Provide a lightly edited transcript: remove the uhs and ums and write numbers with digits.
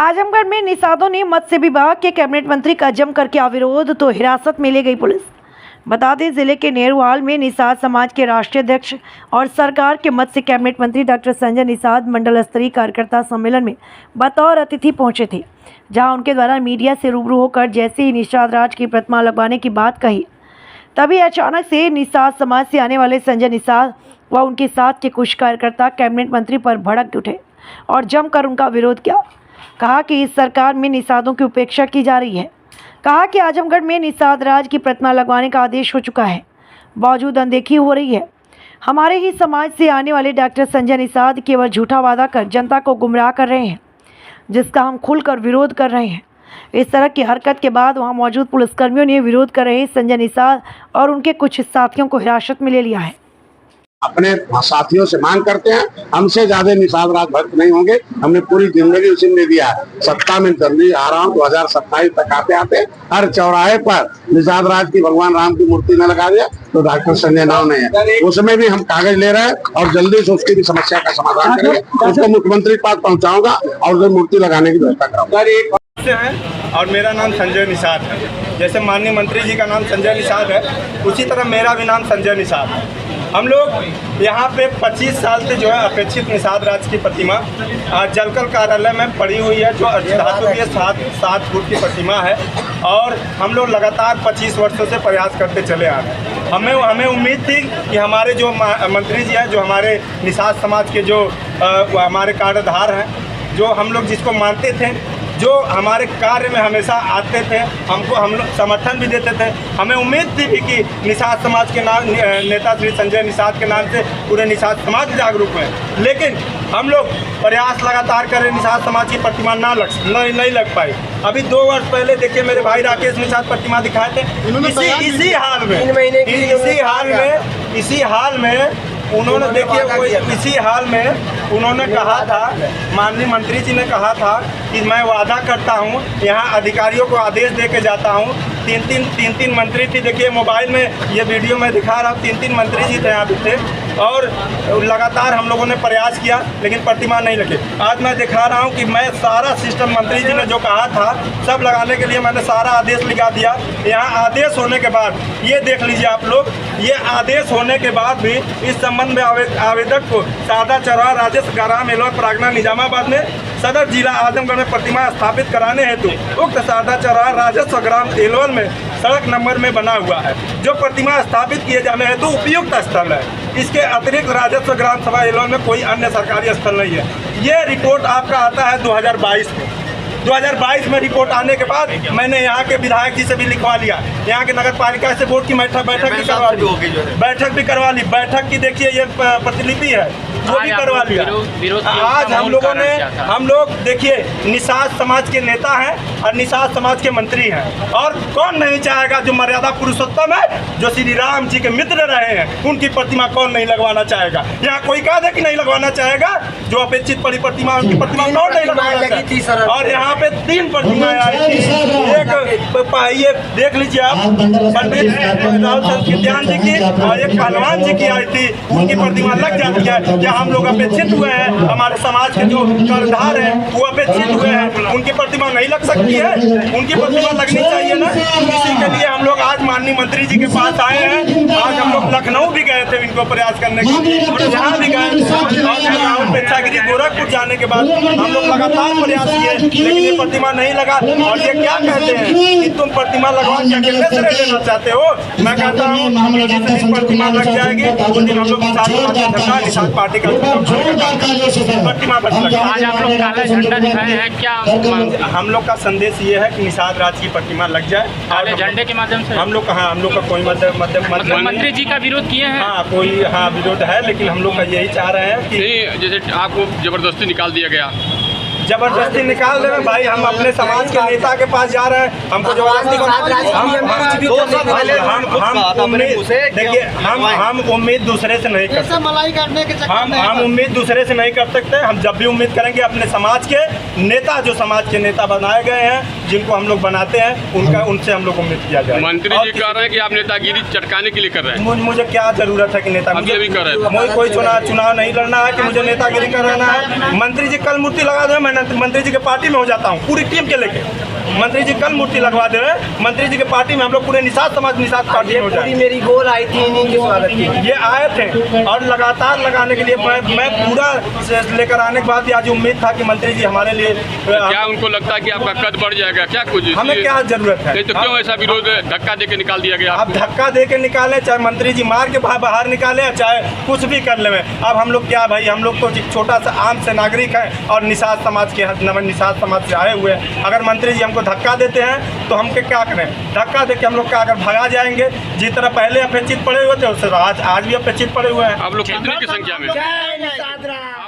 आजमगढ़ में निषादों ने मत्स्य विभाग के कैबिनेट मंत्री का जमकर किया विरोध तो हिरासत में ले गई पुलिस। बता दें, जिले के नेहरूवाल में निषाद समाज के राष्ट्रीय अध्यक्ष और सरकार के मत्स्य कैबिनेट मंत्री डॉक्टर संजय निषाद मंडल स्तरीय कार्यकर्ता सम्मेलन में बतौर अतिथि पहुंचे थे, जहां उनके द्वारा मीडिया से रूबरू होकर जैसे ही निषाद राज की प्रतिमा लगवाने की बात कही, तभी अचानक से निषाद समाज से आने वाले संजय निषाद व उनके साथ के कुछ कार्यकर्ता कैबिनेट मंत्री पर भड़क उठे और जमकर उनका विरोध किया। कहा कि इस सरकार में निषादों की उपेक्षा की जा रही है। कहा कि आजमगढ़ में निषाद राज की प्रतिमा लगवाने का आदेश हो चुका है, बावजूद अनदेखी हो रही है। हमारे ही समाज से आने वाले डॉक्टर संजय निषाद केवल झूठा वादा कर जनता को गुमराह कर रहे हैं, जिसका हम खुलकर विरोध कर रहे हैं। इस तरह की हरकत के बाद वहां मौजूद पुलिसकर्मियों ने विरोध कर रहे संजय निषाद और उनके कुछ साथियों को हिरासत में ले लिया है। अपने साथियों से मांग करते हैं, हमसे ज्यादा निषाद राज भक्त नहीं होंगे। हमने पूरी जिंदगी उसी ने दिया है। सत्ता में जल्दी आ रहा हूँ, 2027 तक आते आते हर चौराहे पर निषाद राज की भगवान राम की मूर्ति न लगा दिया तो डॉक्टर संजय नाव नहीं है। उसमें भी हम कागज ले रहे हैं और जल्दी से उसकी भी समस्या का समाधान करेंगे। उसको मुख्यमंत्री के पास पहुँचाऊंगा और उसे मूर्ति लगाने की व्यवस्था कराऊंगा। और मेरा नाम संजय निषाद है। जैसे माननीय मंत्री जी का नाम संजय निषाद है, उसी तरह मेरा भी नाम संजय निषाद है। हम लोग यहाँ पे 25 साल से जो है अपेक्षित निषाद राज की प्रतिमा जलकल कार्यालय में पड़ी हुई है, जो धातु की 7 फुट की प्रतिमा है और हम लोग लगातार 25 वर्षों से प्रयास करते चले आ रहे हैं। हमें उम्मीद थी कि हमारे जो मंत्री जी हैं, जो हमारे निषाद समाज के जो हमारे कार्डधार हैं, जो हम लोग जिसको मानते थे, जो हमारे कार्य में हमेशा आते थे, हम लोग समर्थन भी देते थे। हमें उम्मीद थी भी कि निषाद समाज के नाम नेता श्री संजय निषाद के नाम से पूरे निषाद समाज जागरूक है। लेकिन हम लोग प्रयास लगातार करें, निषाद समाज की प्रतिमा नहीं लग पाई। अभी 2 वर्ष पहले देखिए, मेरे भाई राकेश निषाद प्रतिमा दिखाए थे। इसी हाल में उन्होंने देखिए इसी हाल में उन्होंने कहा था, माननीय मंत्री जी ने कहा था कि मैं वादा करता हूं, यहां अधिकारियों को आदेश दे के जाता हूं। तीन मंत्री थी। देखिए मोबाइल में ये वीडियो में दिखा रहा हूँ, 3 मंत्री जी थे यहाँ पे थे और लगातार हम लोगों ने प्रयास किया लेकिन प्रतिमा नहीं लगी। आज मैं दिखा रहा हूँ कि मैं सारा सिस्टम मंत्री जी ने जो कहा था सब लगाने के लिए मैंने सारा आदेश लिखा दिया। यहाँ आदेश होने के बाद ये देख लीजिए आप लोग, ये आदेश होने के बाद भी इस संबंध में आवेदक को सादा चौराहा राजस्व ग्राम एलवन प्रागना निजामाबाद में सदर जिला आजमगढ़ में प्रतिमा स्थापित कराने हेतु उक्त सादा चौराहा राजस्व ग्राम एलवन में सड़क नंबर में बना हुआ है, जो प्रतिमा स्थापित किए जाने हेतु उपयुक्त स्थल है। इसके अतिरिक्त राजस्व ग्राम सभा एलवन में कोई अन्य सरकारी स्थल नहीं है। ये रिपोर्ट आपका आता है 2022 में। 2022 में रिपोर्ट आने के बाद मैंने यहाँ के विधायक जी से भी लिखवा लिया, यहाँ के नगर पालिका से बोर्ड की बैठक भी करवा ली। बैठक की देखिए ये प्रतिलिपि है, वो भी करवा लिया। आज हम लोग देखिए निषाद समाज के नेता हैं और निषाद समाज के मंत्री हैं, और कौन नहीं चाहेगा, जो मर्यादा पुरुषोत्तम है, जो श्री राम जी के मित्र रहे हैं, उनकी प्रतिमा कौन नहीं लगवाना चाहेगा। यहाँ कोई कहा था कि नहीं लगवाना चाहेगा, जो अपेक्षित बड़ी प्रतिमा उनकी प्रतिमा कौन नहीं लगवाना चाहेगा। और यहाँ पे 3 प्रतिमाएं आई थी। एक ये देख लीजिए आप, पंडित कीर्तियान जी की और एक पहलवान जी की आई थी, उनकी प्रतिमा लग जाती है। क्या हम लोग अपेक्षित हुए हैं, हमारे समाज के जो कर्णधार हैं वो अपेक्षित हुए हैं, उनकी प्रतिमा नहीं लग सकती है? उनकी प्रतिमा लगनी चाहिए ना। इसी के लिए हम लोग आज माननीय मंत्री जी के पास आए हैं। आज हम लोग लखनऊ भी गए थे इनको प्रयास करने के लिए, यहाँ भी गए, पेक्षागिरी गोरखपुर जाने के बाद हम लोग लगातार प्रयास किए, लेकिन ये प्रतिमा नहीं लगा। और ये क्या कहते हैं कि तुम प्रतिमा लगवा के कितने से लेना चाहते हो? मैं कहता हूँ प्रतिमा लग जाएगी उस दिन हम लोग निषाद पार्टी का प्रतिमा बस लगा। आज आप लोग काला झंडा दिखाए हैं, क्या हम लोग का संदेश ये है कि निषाद राज की प्रतिमा लग जाए काले झंडे के माध्यम से। हम लोग का कोई मतलब मंत्री जी का विरोध किए हैं? हाँ विरोध है, लेकिन हम लोग का यही चाह रहे हैं कि जैसे आपको जबरदस्ती निकाल दिया गया। जबरदस्ती निकाल रहे हैं भाई, हम अपने समाज के नेता के पास जा रहे हैं, हमको जबरदस्ती देखिए हम उम्मीद दूसरे से नहीं कर सकते। हम उम्मीद दूसरे से नहीं कर सकते। हम जब भी उम्मीद करेंगे अपने समाज के नेता जो समाज के नेता बनाए गए हैं, जिनको हम लोग बनाते हैं, उनसे हम लोग उम्मीद किया जाए। मंत्री जी कह रहे हैं कि आप नेतागिरी चटकाने के लिए कर रहे हैं। मुझे क्या जरूरत है कि नेता अभी कर रहे हैं। मुझे कोई चुनाव नहीं लड़ना है कि मुझे नेतागिरी कराना है। मंत्री जी कल मूर्ति लगा दे, मैं मंत्री जी के पार्टी में हो जाता हूँ पूरी टीम के लेके। मंत्री जी कल मूर्ति लगवा दे, मंत्री जी के पार्टी में हम लोग पूरे निषाद समाज निषाद पार्टी में हो जाए। मेरी गोल आई थी इन्हीं के स्वागत की। ये आए थे और लगातार लगाने के लिए मैं पूरा लेकर आने के बाद आज उम्मीद था कि मंत्री जी हमारे लिए क्या उनको लगता है कि आपका कद बढ़ जाएगा क्या? कुछ हमें क्या जरूरत है? नहीं तो क्यों ऐसा विरोध धक्का दे के निकाल दिया गया? अब धक्का दे के निकाले, चाहे मंत्री जी मार के बाहर निकाले, चाहे कुछ भी कर ले। अब हम लोग क्या भाई, हम लोग तो छोटा सा आम से नागरिक है और निषाद समाज के निषाद समाज से आए हुए हैं। अगर मंत्री जी हमको धक्का देते हैं तो हम क्या करें? धक्का दे के हम लोग क्या अगर भगा जाएंगे? जिस तरह पहले अपेक्षित पड़े हुए थे उससे आज भी अपेक्षित पड़े हुए हैं। आप लोग कितने की संख्या में? जय निषाद राम।